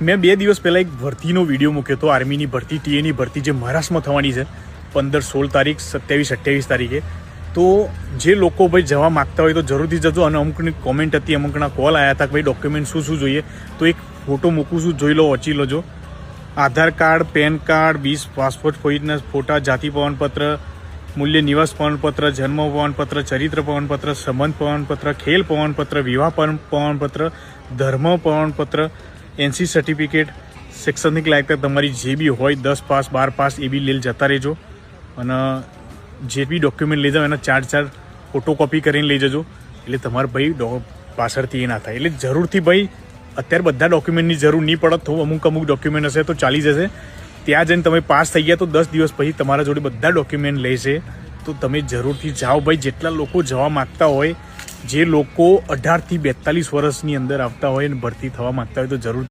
મેં 2 દિવસ પહેલાં એક ભરતીનો વિડીયો મૂક્યો હતો, આર્મીની ભરતી, ટીએની ભરતી જે મહારાષ્ટ્રમાં થવાની છે 15-16 તારીખ, 27-28 તારીખે. તો જે લોકો ભાઈ જવા માગતા હોય તો જરૂરથી જજો. અને અમુકની કોમેન્ટ હતી, અમુકના કોલ આવ્યા હતા કે ભાઈ ડોક્યુમેન્ટ શું શું જોઈએ, તો એક ફોટો મૂકું છું, જોઈ લો, વાંચી લોજો. આધાર કાર્ડ, પેન કાર્ડ, 20 પાસપોર્ટ સાઇઝના ફોટા, જાતિ પ્રમાણપત્ર, મૂલ્ય નિવાસ પ્રમાણપત્ર, જન્મ પ્રમાણપત્ર, ચરિત્ર પ્રમાણપત્ર, સંબંધ પ્રમાણપત્ર, ખેલ પ્રમાણપત્ર, વિવાહ પ્રમાણપત્ર, ધર્મ પ્રમાણપત્ર, એનસી સર્ટિફિકેટ, શૈક્ષણિક લાયકાત તમારી જે બી હોય, 10 પાસ 12 પાસ એ બી લઈ જતા રહેજો. અને જે બી ડોક્યુમેન્ટ લઈ જાઓ એના 4 ફોટોકોપી કરીને લઈ જજો, એટલે તમારે ભાઈ પાછળથી એ ના થાય. એટલે જરૂરથી ભાઈ અત્યારે બધા ડોક્યુમેન્ટની જરૂર નહીં પડે, તો અમુક ડોક્યુમેન્ટ હશે તો ચાલી જશે. ત્યાં જઈને તમે પાસ થઈ ગયા તો 10 દિવસ પછી તમારા જોડે બધા ડોક્યુમેન્ટ લેશે. તો તમે જરૂરથી જાઓ ભાઈ. જેટલા લોકો જવા માગતા હોય, જે લોકો 18 થી 42 વર્ષની અંદર આવતા હોય અને ભરતી થવા માગતા હોય તો જરૂર